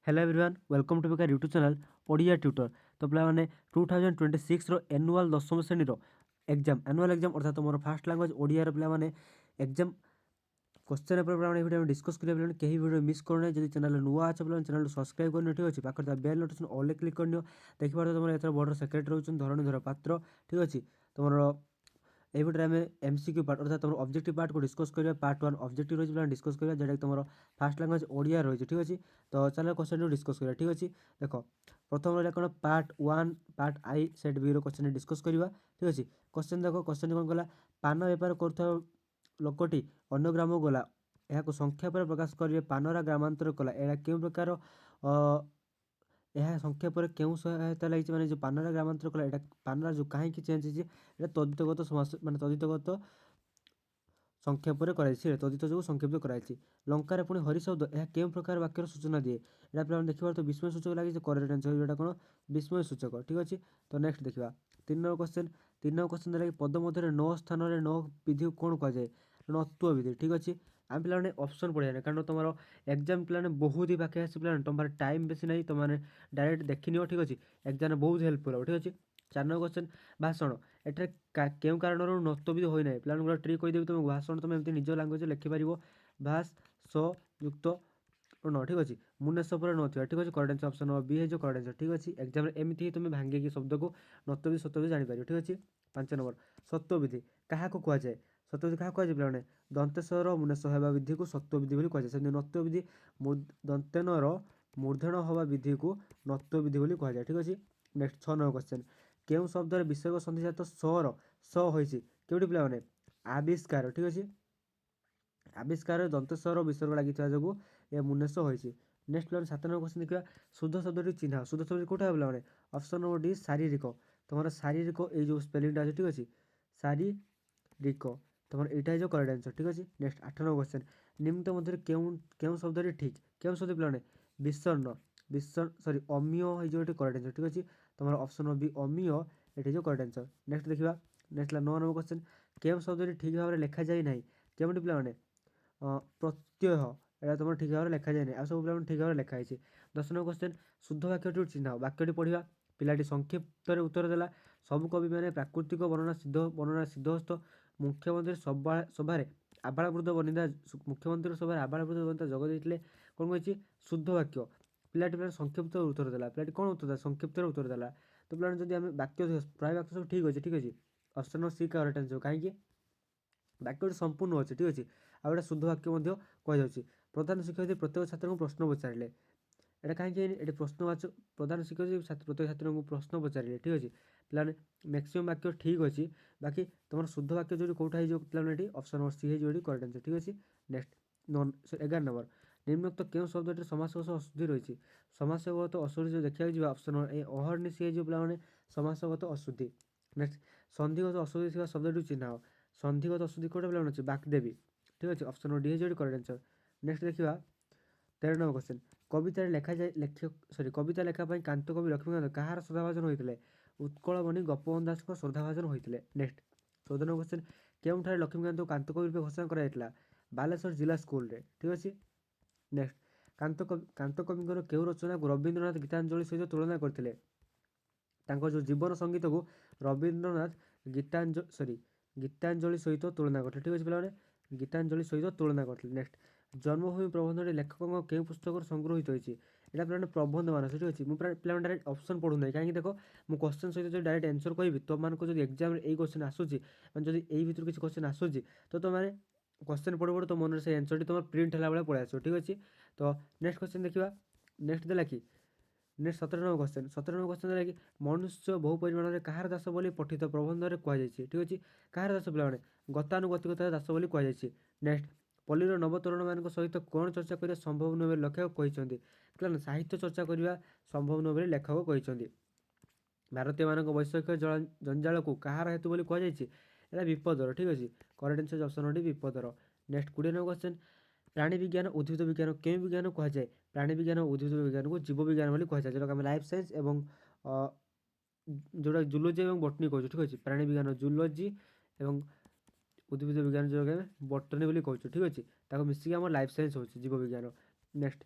Hello everyone welcome to बेकार YouTube channel Odia tutor. तो पे 2026 एनुआल दशम श्रेणी एग्जाम एनुआल एग्जाम अर्थात मोर फास्ट लैंग्वेज ओडिया पे exam question paper video discuss करेंगे पे कहीं वीडियो मिस करना जब चैनल नुआ अच्छे पे चैनल सब्सक्राइब करनी ठीक अच्छे पाखे बेल नोटिफिकेशन ऑल क्लिक करनी देखिए तुम एथर बड़ सेक्रेटरी रोच धरणीधर पात्र ठीक अच्छे तुम এই ভিডিওରେ ଆମେ MCQ ପାର୍ଟ ଅର୍ଥାତ୍ ତୁମର ଅବଜେକ୍ଟିଭ୍ ପାର୍ଟକୁ ଡିସ୍କସ୍ କରିବା। ପାର୍ଟ 1 ଅବଜେକ୍ଟିଭ୍ ରହିଛି ପିଲା ଡିସ୍କସ୍ କରିବା ଯେଉଁଟାକି ତୁମର ଫାଷ୍ଟ ଲାଙ୍ଗୁଏଜ୍ ଓଡ଼ିଆ ରହିଛି ଠିକ୍ ଅଛି। ତ ଚାଲ କ୍ୱେଶ୍ଚନକୁ ଡିସ୍କସ୍ କରିବା ଠିକ୍ ଅଛି। ଦେଖ ପ୍ରଥମ ରହିଲା କ'ଣ part 1 part I set B ର କ୍ୱେଶ୍ଚନ ଡିସ୍କସ୍ କରିବା ଠିକ୍ ଅଛି। କ୍ୱେଶ୍ଚନ ଦେଖ କ୍ୱେଶ୍ଚନ କ'ଣ କଲା ପାନ ବେପାର କରୁଥିବା ଲୋକଟି ଅନ୍ୟ ଗ୍ରାମକୁ ଗଲା ଏହାକୁ ସଂକ୍ଷେପରେ ପ୍ରକାଶ କରିବେ ପାନରା ଗ୍ରାମାନ୍ତର କଲା ଏହା କେଉଁ ପ୍ରକାର यह संक्षेप क्यों सहायता लगी मैंने जो पानरा ग्रामांतर कला यहाँ पानरा जो कहीं चेंज है तदितगत समास माने तदितगत संक्षेप तदित जो संक्षेपित कराई लंकार पुणी हरि शब्द यह क्यों प्रकार वाक्यर सूचना दिए यहाँ पे देखिए तो विस्मय सूचक लगी करेक्ट आंसर यहाँ कौन विस्मय सूचक ठीक अच्छे। तो नेक्स्ट देखा 3 नंबर क्वेश्चन लगे पद मध्य 9 स्थान में 9 विधि कौन कहुए नत्व विधि ठीक अच्छे। आम पे ऑप्शन पढ़िया कारण तुम एग्जाम पे बहुत ही पाखे आस पे तुम टाइम बेसी नहीं तुमने डायरेक्ट देखनी ठीक अच्छे एग्जाम बहुत हेल्पफुल हो ठीक अच्छे। 4 नंबर क्वेश्चन भाषण एटे क्यों कारण नत्व विधि होना पे गोटे ट्रिक कहीदेवी तुम भाषण तुम एमती निज लांगुएज लिखिपार भाष स युक्त न ठीक अच्छे मुनेश पर न ठीक अच्छे correct answer option number B है जो करेक्ट आंसर ठीक अच्छे। एग्जाम एमती ही तुम भांगिकी शब्द को नत्व सत्य जापर ठीक अच्छे। 5 नंबर सत्व विधि क्या कहुए सत्य विधि क्या कहुए पे दंतेश्वर मुनेश हवा विधि को सत्व विधि कहुए से नत्व विधि दंतेनर मूर्धन हवा विधि को नत्व विधि कहुए ठीक अच्छे। नेक्स्ट 6 नंबर क्वेश्चन क्यों शब्द विसर्ग संधिजात सर स होती क्योंटी पे आविष्कार ठीक अच्छे आविष्कार दंतेश्वर विसर्ग लगी जो ये मुनेश होती। नेक्स्ट पे 7 नंबर क्वेश्चन देखा शुद्ध शब्द चिन्ह शुद्ध शब्द कौटा पे ऑप्शन नंबर डी शारीरिक तुम शारीरिक ये जो स्पेलिंग अच्छे ठीक अच्छे शारीरिक तुम यहाँ जो करेक्ट आंसर ठीक अच्छे। नेक्स्ट 8 नंबर क्वेश्चन निम्न मध्य क्यों शब्द ठीक क्यों शब्द पे विसर्ण विसर्ण सॉरी अमीय ये जो करेक्ट आंसर ठीक अच्छे तुम ऑप्शन नंबर बी अमीय ये जो करेक्ट आंसर। नेक्स्ट देखा नेक्स्ट 9 नंबर क्वेश्चन क्यों शब्द ठीक भाव में लिखा जाए ना केमती पे प्रत्यय यहाँ तुम ठीक भाव में लिखा जाए ना सब पे ठीक भाव में लिखाई। 10 नंबर क्वेश्चन शुद्ध वाक्य चिन्ह वाक्यटी पढ़ा पिलाटी संक्षिप्त उत्तर देला सब कवि मैंने प्राकृतिक वर्णना सिद्धहस्त मुख्यमंत्री सभार आबाल वृद्ध बनिता मुख्यमंत्री सभार आबाल वृद्ध बनिता जग देते कौन कही शुद्ध वाक्य पिलाटी पे संक्षिप्त उत्तर देला पिलाटी कौन उत्तर देला संक्षिप्त उत्तर देला। तो पे जब आम वाक्य प्राय वाक्य सब ठीक अच्छे option number C correct answer कहीं वाक्यटी संपूर्ण अच्छे ठीक अच्छे आ गए शुद्ध वाक्य कहुच्छे प्रधान शिक्षक प्रत्येक छात्र को प्रश्न पचारे यहाँ कहीं प्रश्नवाचक प्रधान शिक्षक प्रत्येक छात्र को प्रश्न पचारे ठीक अच्छे पे मैक्सीम वाक्य ठीक अच्छे बाकी तुम शुद्ध वाक्य जो कौटा पे ऑप्शन नंबर सी है जो करेक्ट आंसर ठीक अच्छे। नेक्स्ट 11 नंबर निम्नोक्त क्यों शब्द समासगत अशुद्धि रही समासगत अशुद्धि जो देखा जाए ऑप्शन नंबर ए अहर्निशी जो पे समासगत अशुद्धि। नेक्स्ट संधिगत अशुद्धि थी शब्द चिन्ह संधिगत अशुद्धि कौटा पे अच्छे बागदेवी ठीक अच्छे ऑप्शन नंबर डी है जो करेक्ट आंसर। नेक्स्ट देखा 13 नंबर क्वेश्चन कवितार लेखा जाए लेखक कविता लेखापी कांत कवि लक्ष्मीकांत कहार श्रद्धाभाजन होते उत्कलमणि गोपबंधु दास श्रद्धाभाजन होते। नेक्स्ट 14 नंबर क्वेश्चन क्यों लक्ष्मीकांत को कांत कवि रूप घोषणा कराइला बालेश्वर जिला स्कूल रे ठीक अच्छे। नेक्स्ट कांत कवि क्यों रचना को रवींद्रनाथ गीतांजलि सहित तुलना करते जो जीवन संगीत को रवींद्रनाथ गीतांजलि सहित तुलना करते ठीक अच्छे पे गीतांजलि सहित तुलना करते। नेक्स्ट जन्मभूमि प्रबंध लेखकों क्यों पुस्तक संग्रहित होती है पे प्रबंध मान ठीक अच्छे मुझे पे डायरेक्ट ऑप्शन पढ़ूना कहीं देख मुझे क्वेश्चन सहित जो डायरेक्ट आंसर कहि तुमको जो एग्जाम ये क्वेश्चन आसूसी जब यही भितर किसी क्वेश्चन आसूसी तो तुमने क्वेश्चन पढ़ू पढ़ू तो मन से आंसर तुम प्रिंट है पड़े आस ठीक अच्छे। तो नेक्स्ट क्वेश्चन देखा नेक्स्ट देला कि next 17 number question 17 number question देला कि मनुष्य बहु परिमाण में कहार दास बोली पठित प्रबंध में कहुई ठीक अच्छे कहार दास पे गतानुगतिकता दास बोली कहुई। नेक्स्ट पल्लीर नवतरुण मान सहित कौन चर्चा करने संभव नुह लेखक कहते साहित्य चर्चा करने संभव नुह लेखक कहते भारतीय मान वैषयिक जंजाल को कहार हेतु बोली कहुई यहाँ विपदर ठीक अच्छे correct answer option number D विपदर। नेक्स्ट 20 नंबर क्वेश्चन प्राणी विज्ञान उद्भिद विज्ञान क्यों विज्ञान कहुए प्राणी विज्ञान उद्भिद विज्ञान को जीव विज्ञान बोली कहुए जो आम लाइफ साइंस एवं जोटा जूलोजी और बटनी कहूँ ठीक अच्छे प्राणी विज्ञान जूलोजी और उद्भिद विज्ञान जो बटनी बोली कहूँ ठीक अच्छे मिसिक आम लाइफ साइंस हो जीव विज्ञान। Next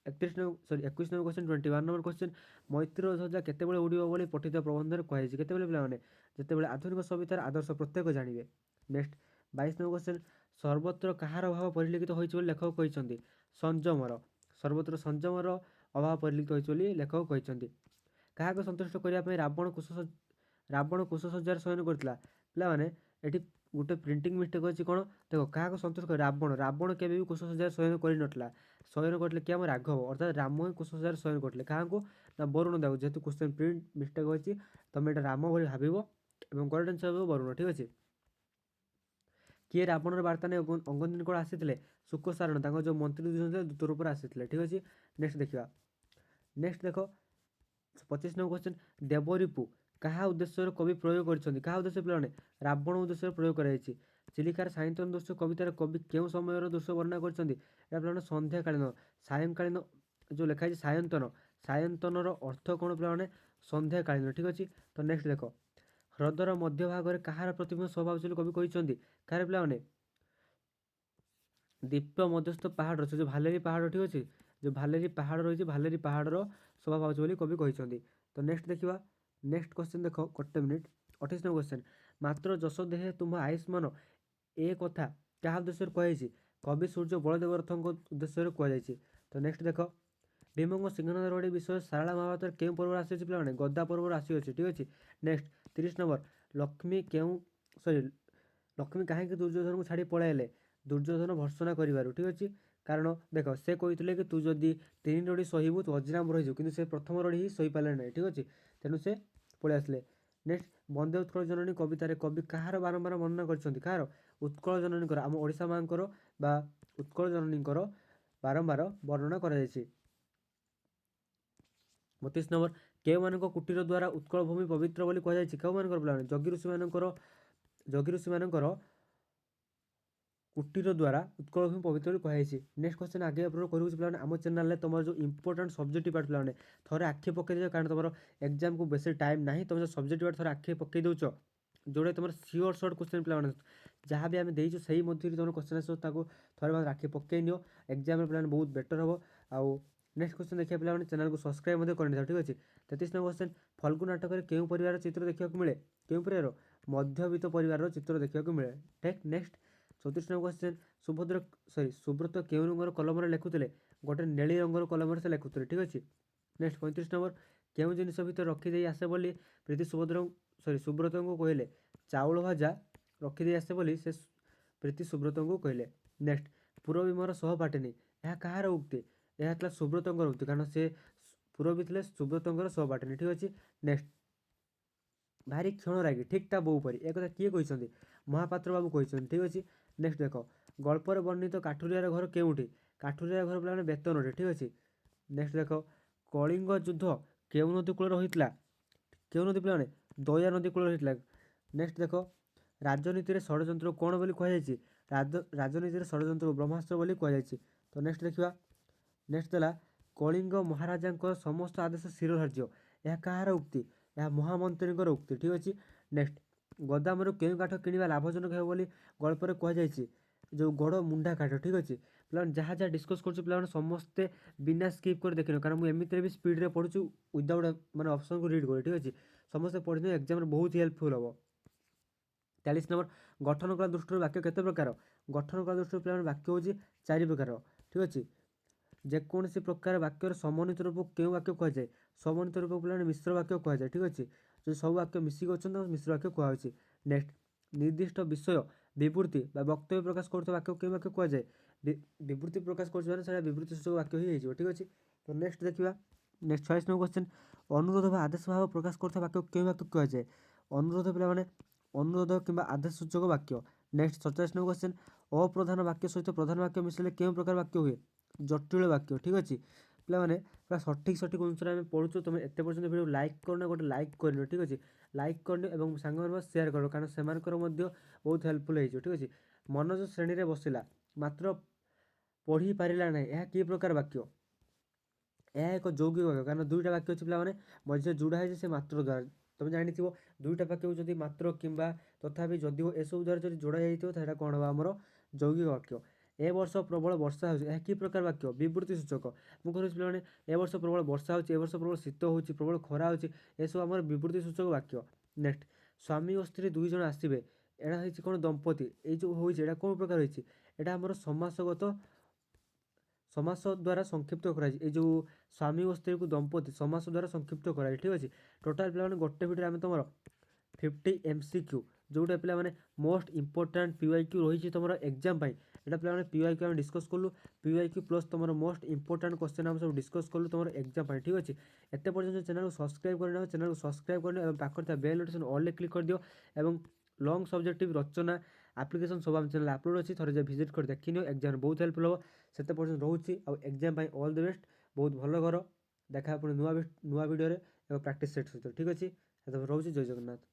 21 number question 21 number question ମୈତ୍ରୀର ଧ୍ୱଜା କେତେବେଳେ ଉଡ଼ିବ ବୋଲି ପଠିତ ପ୍ରବନ୍ଧରେ କୁହାଯାଇଛି। କେତେବେଳେ ପିଲାମାନେ? ଯେତେବେଳେ ଆଧୁନିକ ସଭ୍ୟତାର ଆଦର୍ଶ ପ୍ରତ୍ୟେକ ଜାଣିବେ। ନେକ୍ସଟ 22 ନମ୍ବର କ୍ୱେଶ୍ଚିନ୍ ସର୍ବତ୍ର କାହାର ଅଭାବ ପରିଲିଖିତ ହୋଇଛି ବୋଲି ଲେଖକ କହିଛନ୍ତି? ସଂଯମର। ସର୍ବତ୍ର ସଂଯମର ଅଭାବ ପରିଲିଖିତ ହୋଇଛି ବୋଲି ଲେଖକ କହିଛନ୍ତି। କାହାକୁ ସନ୍ତୁଷ୍ଟ କରିବା ପାଇଁ ରାବଣ କୁଶସଜ୍ଜାର ଶୟନ କରିଥିଲା? ପିଲାମାନେ ଏଠି ଗୋଟେ ପ୍ରିଣ୍ଟିଂ ମିଷ୍ଟେକ୍ ଅଛି। କ'ଣ ଦେଖ, କାହାକୁ ସନ୍ତୁଷ୍ଟ କରି? ରାବଣ କେବେ ବି କୁଶସଜ୍ଜାର ଶୟନ କରିନଥିଲା। ଶୟନ କରିଥିଲେ କିଏ? ଆମ ରାଘବ, ଅର୍ଥାৎ ରାମ ହିଁ କୁଶସଜ୍ଜାର ଶୟନ କରିଥିଲେ। କାହାକୁ? ନା ବରୁଣ ଦେବକୁ। ଯେହେତୁ କ୍ୱେଶ୍ଚିନ୍ ପ୍ରିଣ୍ଟ ମିଷ୍ଟେକ୍ ଅଛି, ତମେ ଏଇଟା ରାମ ଭଳି ଭାବିବ ଏବଂ କରେକ୍ଟ ଆନ୍ସର ହେବ ବରୁଣ। ଠିକ୍ ଅଛି। କିଏ ରାବଣର ବାର୍ତ୍ତା ନେଇ ଅଙ୍ଗଦିନ କଳ ଆସିଥିଲେ? ଶୁକସାରଣ, ତାଙ୍କ ଯେଉଁ ମନ୍ତ୍ରୀ ଥିଲେ ଦୂତ ରୂପରେ ଆସିଥିଲେ। ଠିକ୍ ଅଛି। ନେକ୍ସଟ ଦେଖିବା। ନେକ୍ସଟ ଦେଖ 25 ନମ୍ବର କ୍ୱେଶ୍ଚିନ୍ ଦେବରିପୁ କାହା ଉଦ୍ଦେଶ୍ୟରେ କବି ପ୍ରୟୋଗ କରିଛନ୍ତି? କାହା ଉଦ୍ଦେଶ୍ୟ ପିଲାମାନେ? ରାବଣ ଉଦ୍ଦେଶ୍ୟରେ ପ୍ରୟୋଗ କରାଯାଇଛି। ଚିଲିକାର ସାୟନ୍ତନ ଦୃଶ୍ୟ କବିତାରେ କବି କେଉଁ ସମୟର ଦୃଶ୍ୟ ବର୍ଣ୍ଣନା କରିଛନ୍ତି? ଏହା ପିଲାମାନେ ସନ୍ଧ୍ୟାକାଳୀନ। ସାୟଂକାଳୀନ ଯେଉଁ ଲେଖା ହେଇଛି ସାୟନ୍ତନ, ସାୟନ୍ତନର ଅର୍ଥ କ'ଣ ପିଲାମାନେ? ସନ୍ଧ୍ୟାକାଳୀନ। ଠିକ୍ ଅଛି। ତ ନେକ୍ସଟ ଦେଖ ହ୍ରଦର ମଧ୍ୟଭାଗରେ କାହାର ପ୍ରତିବିମ୍ବ ଶୋଭା ପାଉଛି ବୋଲି କବି କହିଛନ୍ତି? କାହାର ପିଲାମାନେ? ଦ୍ୱୀପ ମଧ୍ୟସ୍ଥ ପାହାଡ଼ ଅଛି, ଯେଉଁ ଭାଲେରୀ ପାହାଡ଼। ଠିକ୍ ଅଛି। ଯେଉଁ ଭାଲେରୀ ପାହାଡ଼ ରହିଛି, ଭାଲେରୀ ପାହାଡ଼ର ଶୋଭା ପାଉଛି ବୋଲି କବି କହିଛନ୍ତି। ତ ନେକ୍ସଟ ଦେଖିବା। ନେକ୍ସଟ କ୍ୱେଶ୍ଚିନ୍ ଦେଖ, ଗୋଟେ ମିନିଟ୍। 28 ନମ୍ବର କ୍ୱେଶ୍ଚିନ୍ ମାତ୍ର ଯଶ ଦେହେ ତୁମ ଆୟୁଷ୍ମାନ ଏ କଥା କାହା ଉଦ୍ଦେଶ୍ୟରେ କୁହାଯାଇଛି? କବି ସୂର୍ଯ୍ୟ ବଳଦେବ ରଥଙ୍କ ଉଦ୍ଦେଶ୍ୟରେ କୁହାଯାଇଛି। ତ ନେକ୍ସଟ ଦେଖ ଭୀମଙ୍କ ସିଂହନାଦ ରଡ଼ି ବିଷୟ ଶାରଳା ମହାଭାରତରେ କେଉଁ ପର୍ବରୁ ଆସିଅଛି ପିଲାମାନେ? ଗଦା ପର୍ବରୁ ଆସିଅଛି। ଠିକ୍ ଅଛି। ନେକ୍ସଟ 30 ନମ୍ବର ଲକ୍ଷ୍ମୀ କାହିଁକି ଦୁର୍ଯ୍ୟୋଧନକୁ ଛାଡ଼ି ପଳାଇଲେ? ଦୁର୍ଯ୍ୟୋଧନ ଭର୍ତ୍ସନା କରିବାରୁ। ଠିକ୍ ଅଛି। କାରଣ ଦେଖ, ସେ କହିଥିଲେ କି ତୁ ଯଦି 3 ରଡ଼ି ସହିବୁ ତୁ ଅଜିରାମ ରହିଯିବୁ, କିନ୍ତୁ ସେ ପ୍ରଥମ ରଡ଼ି ହିଁ ସହିପାରିଲେ ନାହିଁ। ଠିକ୍ ଅଛି। ତେଣୁ ସେ ପଳେଇ ଆସିଲେ। ନେକ୍ସଟ ବନ୍ଦେ ଉତ୍କଳ ଜନନୀ କବିତାରେ କବି କାହାର ବାରମ୍ବାର ବର୍ଣ୍ଣନା କରିଛନ୍ତି? କାହାର? ଉତ୍କଳ ଜନନୀଙ୍କର, ଆମ ଓଡ଼ିଶା ମାଙ୍କର ବା ଉତ୍କଳ ଜନନୀଙ୍କର ବାରମ୍ବାର ବର୍ଣ୍ଣନା କରାଯାଇଛି। 32 ନମ୍ବର କେଉଁମାନଙ୍କ କୁଟୀର ଦ୍ୱାରା ଉତ୍କଳ ଭୂମି ପବିତ୍ର ବୋଲି କୁହାଯାଇଛି? କେଉଁମାନଙ୍କର ପିଲାମାନେ? ଯୋଗୀ ଋଷିମାନଙ୍କର କୁଟୀର ଦ୍ୱାରା ଉତ୍କଳ ଭୂମି ପବିତ୍ର ବୋଲି କୁହାଯାଇଛି। ନେକ୍ସଟ କ୍ୱେଶ୍ଚିନ୍ ଆଗେ ଆପଣ କରୁଛି ପିଲାମାନେ, ଆମ ଚ୍ୟାନେଲରେ ତୁମର ଯେଉଁ ଇମ୍ପୋର୍ଟାଣ୍ଟ ସବଜେକ୍ଟିଭ ପାର୍ଟ ପିଲାମାନେ ଥରେ ଆଖି ପକାଇ ଦେଉଛ, କାରଣ ତୁମର ଏକ୍ଜାମକୁ ବେଶୀ ଟାଇମ୍ ନାହିଁ। ତୁମେ ଯେଉଁ ସବଜେକ୍ଟିଭ ପାର୍ଟ ଥରେ ଆଖି ପକାଇ ଦେଉଛ, ଯେଉଁଟା ତୁମର ସିଓର ସର୍ଟ କ୍ୱେଶ୍ଚିନ୍ ପିଲାମାନେ ଯାହା ବି ଆମେ ଦେଇଛୁ ସେଇ ମଧ୍ୟରୁ ତୁମର କ୍ୱେଶ୍ଚିନ୍ ଆସିବ, ତାକୁ ଥରେ ମାତ୍ର ଆଖି ପକାଇ ନିଅ। ଏକ୍ଜାମରେ ପିଲାମାନେ ବହୁତ ବେଟର ହେବ। ଆଉ ନେକ୍ସଟ କ୍ୱେଶ୍ଚିନ୍ ଦେଖିବା ପିଲାମାନେ, ଚ୍ୟାନେଲକୁ ସବସ୍କ୍ରାଇବ୍ ମଧ୍ୟ କରିନେଇଥାଉ। ଠିକ୍ ଅଛି। 33 ନମ୍ବର କ୍ୱେଶ୍ଚିନ୍ ଫଲ୍ଗୁ ନାଟକରେ କେଉଁ ପରିବାରର ଚିତ୍ର ଦେଖିବାକୁ ମିଳେ? କେଉଁ ପରିବାର? ମଧ୍ୟବିତ୍ତ ପରିବାରର ଚିତ୍ର ଦେଖିବାକୁ ମିଳେ। ଠିକ୍। ନେକ୍ସଟ 34 ନମ୍ବର କ୍ୱେଶ୍ଚିନ୍ ସୁବ୍ରତ କେଉଁ ରଙ୍ଗର କଲମରେ ଲେଖୁଥିଲେ? ଗୋଟେ ନେଳି ରଙ୍ଗର କଲମରେ ସେ ଲେଖୁଥିଲେ। ଠିକ୍ ଅଛି। ନେକ୍ସଟ 35 ନମ୍ବର କେଉଁ ଜିନିଷ ଭିତରେ ରଖିଦେଇ ଆସେ ବୋଲି ପ୍ରୀତି ସୁବ୍ରତଙ୍କୁ କହିଲେ? ଚାଉଳ ଭଜା ରଖିଦେଇ ଆସେ ବୋଲି ସେ ପ୍ରୀତି ସୁବ୍ରତଙ୍କୁ କହିଲେ। ନେକ୍ସଟ ପୁରବୀ ମୋର ସହପାଠିନୀ, ଏହା କାହାର ଉକ୍ତି? ଏହା ଥିଲା ସୁବ୍ରତଙ୍କର ଉକ୍ତି, କାରଣ ସେ ପୁରବୀ ଥିଲେ ସୁବ୍ରତଙ୍କର ସହପାଠିନୀ। ଠିକ୍ ଅଛି। ନେକ୍ସଟ ଭାରି କ୍ଷଣ ରାଗି, ଠିକ୍ ତା ବୋଉ ପରି, ଏ କଥା କିଏ କହିଛନ୍ତି? ମହାପାତ୍ର ବାବୁ କହିଛନ୍ତି। ଠିକ୍ ଅଛି। ନେକ୍ସଟ ଦେଖ ଗଳ୍ପରେ ବର୍ଣ୍ଣିତ କାଠୁରିଆର ଘର କେଉଁଠି? କାଠୁରିଆର ଘର ପିଲାମାନେ ବେତନରେ। ଠିକ୍ ଅଛି। ନେକ୍ସଟ ଦେଖ କଳିଙ୍ଗ ଯୁଦ୍ଧ କେଉଁ ନଦୀ କୂଳରେ ହୋଇଥିଲା? କେଉଁ ନଦୀ ପିଲାମାନେ? ଦୟା ନଦୀ କୂଳରେ ହୋଇଥିଲା। ନେକ୍ସଟ ଦେଖ ରାଜନୀତିରେ ଷଡ଼ଯନ୍ତ୍ରକୁ କ'ଣ ବୋଲି କୁହାଯାଇଛି? ରାଜନୀତିରେ ଷଡ଼ଯନ୍ତ୍ରକୁ ବ୍ରହ୍ମାସ୍ତ୍ର ବୋଲି କୁହାଯାଇଛି। ତ ନେକ୍ସଟ ଦେଖିବା। ନେକ୍ସଟ ଦେଲା କଳିଙ୍ଗ ମହାରାଜାଙ୍କ ସମସ୍ତ ଆଦେଶ ଶିରଧାର୍ଯ୍ୟ, ଏହା କାହାର ଉକ୍ତି? ଏହା ମହାମନ୍ତ୍ରୀଙ୍କର ଉକ୍ତି। ଠିକ୍ ଅଛି। ନେକ୍ସଟ ଗୋଦାମରୁ କେଉଁ କାଠ କିଣିବା ଲାଭଜନକ ହେବ ବୋଲି ଗଳ୍ପରେ କୁହାଯାଇଛି? ଯେଉଁ ଗଡ଼ ମୁଣ୍ଡା କାଠ। ଠିକ୍ ଅଛି। ପିଲାମାନେ ଯାହା ଯାହା ଡିସ୍କସ୍ କରୁଛୁ ପିଲାମାନେ ସମସ୍ତେ ବିନା ସ୍କିପ୍ କରି ଦେଖିନ, କାରଣ ମୁଁ ଏମିତିରେ ବି ସ୍ପିଡ଼ରେ ପଢ଼ୁଛୁ ୱିଦାଉଟ୍ ମାନେ ଅପସନ୍କୁ ରିଡ୍ କରି। ଠିକ୍ ଅଛି। ସମସ୍ତେ ପଢ଼ିଦିଅ, ଏକ୍ଜାମରେ ବହୁତ ହେଲ୍ପଫୁଲ୍ ହେବ। 43 ନମ୍ବର ଗଠନ କଳା ଦୃଷ୍ଟିରୁ ବାକ୍ୟ କେତେ ପ୍ରକାର? ଗଠନ କଳା ଦୃଷ୍ଟିରୁ ପିଲାମାନେ ବାକ୍ୟ ହେଉଛି 4 ପ୍ରକାର। ଠିକ୍ ଅଛି। ଯେକୌଣସି ପ୍ରକାର ବାକ୍ୟର ସମନ୍ୱିତ ରୂପକୁ କେଉଁ ବାକ୍ୟ କୁହାଯାଏ? ସମନ୍ୱିତ ରୂପକୁ ପିଲାମାନେ ମିଶ୍ର ବାକ୍ୟ କୁହାଯାଏ। ଠିକ୍ ଅଛି। ଯଦି ସବୁ ବାକ୍ୟ ମିଶିକି ଅଛନ୍ତି ତାକୁ ମିଶ୍ର ବାକ୍ୟ କୁହାଯାଉଛି। ନେକ୍ସଟ ନିର୍ଦ୍ଦିଷ୍ଟ ବିଷୟ ବିବୃତ୍ତି ବା ବକ୍ତବ୍ୟ ପ୍ରକାଶ କରୁଥିବା ବାକ୍ୟ କେଉଁ ବାକ୍ୟ କୁହାଯାଏ? ବିବୃତ୍ତି ପ୍ରକାଶ କରୁଛି ମାନେ ସେଇଟା ବିବୃତ୍ତି ସୂଚକ ବାକ୍ୟ ହିଁ ହେଇଯିବ। ଠିକ୍ ଅଛି। ତ ନେକ୍ସଟ ଦେଖିବା। ନେକ୍ସଟ 46 ନମ୍ବର କ୍ୱେଶ୍ଚିନ୍ ଅନୁରୋଧ ବା ଆଦେଶ ଭାବ ପ୍ରକାଶ କରୁଥିବା ବାକ୍ୟ କେଉଁ ବାକ୍ୟ କୁହାଯାଏ? ଅନୁରୋଧ ପିଲାମାନେ ଅନୁରୋଧ କିମ୍ବା ଆଦେଶ ସୂଚକ ବାକ୍ୟ। ନେକ୍ସଟ 47 ନମ୍ବର କ୍ୱେଶ୍ଚିନ୍ ଅପ୍ରଧାନ ବାକ୍ୟ ସହିତ ପ୍ରଧାନ ବାକ୍ୟ ମିଶିଲେ କେଉଁ ପ୍ରକାର ବାକ୍ୟ ହୁଏ? ଜଟିଳ ବାକ୍ୟ। ଠିକ୍ ଅଛି। ପିଲାମାନେ ପୁରା ସଠିକ୍ ଅନୁସାରେ ଆମେ ପଢ଼ୁଛୁ। ତୁମେ ଏତେ ପର୍ଯ୍ୟନ୍ତ ଭିଡ଼ିଓ ଲାଇକ୍ କରିନ, ଗୋଟେ ଲାଇକ୍ କରିନିଅ। ଠିକ୍ ଅଛି। ଲାଇକ୍ କରିନିଅ ଏବଂ ସାଙ୍ଗମାନଙ୍କୁ ସେୟାର କର, କାରଣ ସେମାନଙ୍କର ମଧ୍ୟ ବହୁତ ହେଲ୍ପଫୁଲ୍ ହେଇଯିବ। ଠିକ୍ ଅଛି। ମନୋଜ ଶ୍ରେଣୀରେ ବସିଲା ମାତ୍ର ପଢ଼ି ପାରିଲା ନାହିଁ, ଏହା କି ପ୍ରକାର ବାକ୍ୟ? ଏହା ଏକ ଯୌଗିକ ବାକ୍ୟ, କାରଣ ଦୁଇଟା ବାକ୍ୟ ଅଛି ପିଲାମାନେ, ମଝିରେ ଯୋଡ଼ା ହେଇଛି ସେ ମାତ୍ର ଦ୍ୱାରା। ତୁମେ ଜାଣିଥିବ ଦୁଇଟା ବାକ୍ୟକୁ ଯଦି ମାତ୍ର କିମ୍ବା ତଥାପି ଯଦିଓ ଏସବୁ ଦ୍ୱାରା ଯଦି ଯୋଡ଼ା ଯାଇଥିବ ସେଇଟା କ'ଣ ହେବ? ଆମର ଯୌଗିକ ବାକ୍ୟ। ଏ ବର୍ଷ ପ୍ରବଳ ବର୍ଷା ହେଉଛି, ଏହା କି ପ୍ରକାର ବାକ୍ୟ? ବିବୃତ୍ତି ସୂଚକ। ମୁଁ କହୁଛି ପିଲାମାନେ, ଏ ବର୍ଷ ପ୍ରବଳ ବର୍ଷା ହେଉଛି, ଏ ବର୍ଷ ପ୍ରବଳ ଶୀତ ହେଉଛି, ପ୍ରବଳ ଖରା ହେଉଛି, ଏସବୁ ଆମର ବିବୃତ୍ତି ସୂଚକ ବାକ୍ୟ। ନେକ୍ସଟ, ସ୍ୱାମୀ ଓ ସ୍ତ୍ରୀ 2 ଜଣ ଆସିବେ, ଏଇଟା ହେଇଛି କ'ଣ? ଦମ୍ପତି। ଏଇ ଯେଉଁ ହୋଇଛି ଏଇଟା କୋଉ ପ୍ରକାର ହେଇଛି? ଏଇଟା ଆମର ସମାସ ଦ୍ୱାରା ସଂକ୍ଷିପ୍ତ କରାଯାଇଛି। ଏଇ ଯେଉଁ ସ୍ୱାମୀ ଓ ସ୍ତ୍ରୀକୁ ଦମ୍ପତି ସମାସ ଦ୍ୱାରା ସଂକ୍ଷିପ୍ତ କରାଯାଇଛି। ଠିକ୍ ଅଛି। ଟୋଟାଲ ପିଲାମାନେ ଗୋଟେ ଭିଡ଼ିଓରେ ଆମେ ତୁମର 50 MCQ, ଯେଉଁଟା ପିଲାମାନେ ମୋଷ୍ଟ ଇମ୍ପୋର୍ଟାଣ୍ଟ PYQ ରହିଛି ତୁମର ଏକ୍ଜାମ୍ ପାଇଁ, ଏଇଟା ପିଲାମାନେ PYQ ଆମେ ଡିସ୍କସ୍ କଲୁ। PYQ ପ୍ଲସ୍ ତୁମର ମୋଷ୍ଟ ଇମ୍ପୋର୍ଟାଣ୍ଟ କ୍ୱେଶ୍ଚନ୍ ଆମେ ସବୁ ଡିସ୍କସ୍ କଲୁ ତୁମର ଏକ୍ଜାମ୍ ପାଇଁ। ଠିକ୍ ଅଛି। ଏତେ ପର୍ଯ୍ୟନ୍ତ ଚ୍ୟାନେଲକୁ ସବସ୍କ୍ରାଇବ୍ କରିନାହ, ଚ୍ୟାନେଲକୁ ସବସ୍କ୍ରାଇବ୍ କରିନିଅ ଏବଂ ପାଖରେ ଥିବା ବେଲ୍ ନୋଟିଫିକେସନ୍ ଅଲ୍ରେ କ୍ଲିକ୍ କରିଦିଅ। ଏବଂ ଲଙ୍ଗ୍ ସବଜେକ୍ଟିଭ୍ ରଚନା ଆପ୍ଲିକେସନ୍ ସବୁ ଆମ ଚ୍ୟାନେଲ୍ ଅପଲୋଡ଼ ଅଛି, ଥରେ ଯାଇ ଭିଜିଟ୍ କରି ଦେଖିନିଅ। ଏକ୍ଜାମ୍ରେ ବହୁତ ହେଲ୍ପଫୁଲ୍ ହେବ। ସେତେ ପର୍ଯ୍ୟନ୍ତ ରହୁଛି, ଆଉ ଏକ୍ଜାମ୍ ପାଇଁ ଅଲ୍ ଦି ବେଷ୍ଟ। ବହୁତ ଭଲ କର। ଦେଖା ପୁଣି ନୂଆ ଭିଡ଼ିଓରେ ଏବଂ ପ୍ରାକ୍ଟିସ୍ ସେଟ୍ ସହିତ। ଠିକ୍ ଅଛି। ସେତେବେଳେ ରହୁଛି। ଜୟ ଜଗନ୍ନାଥ।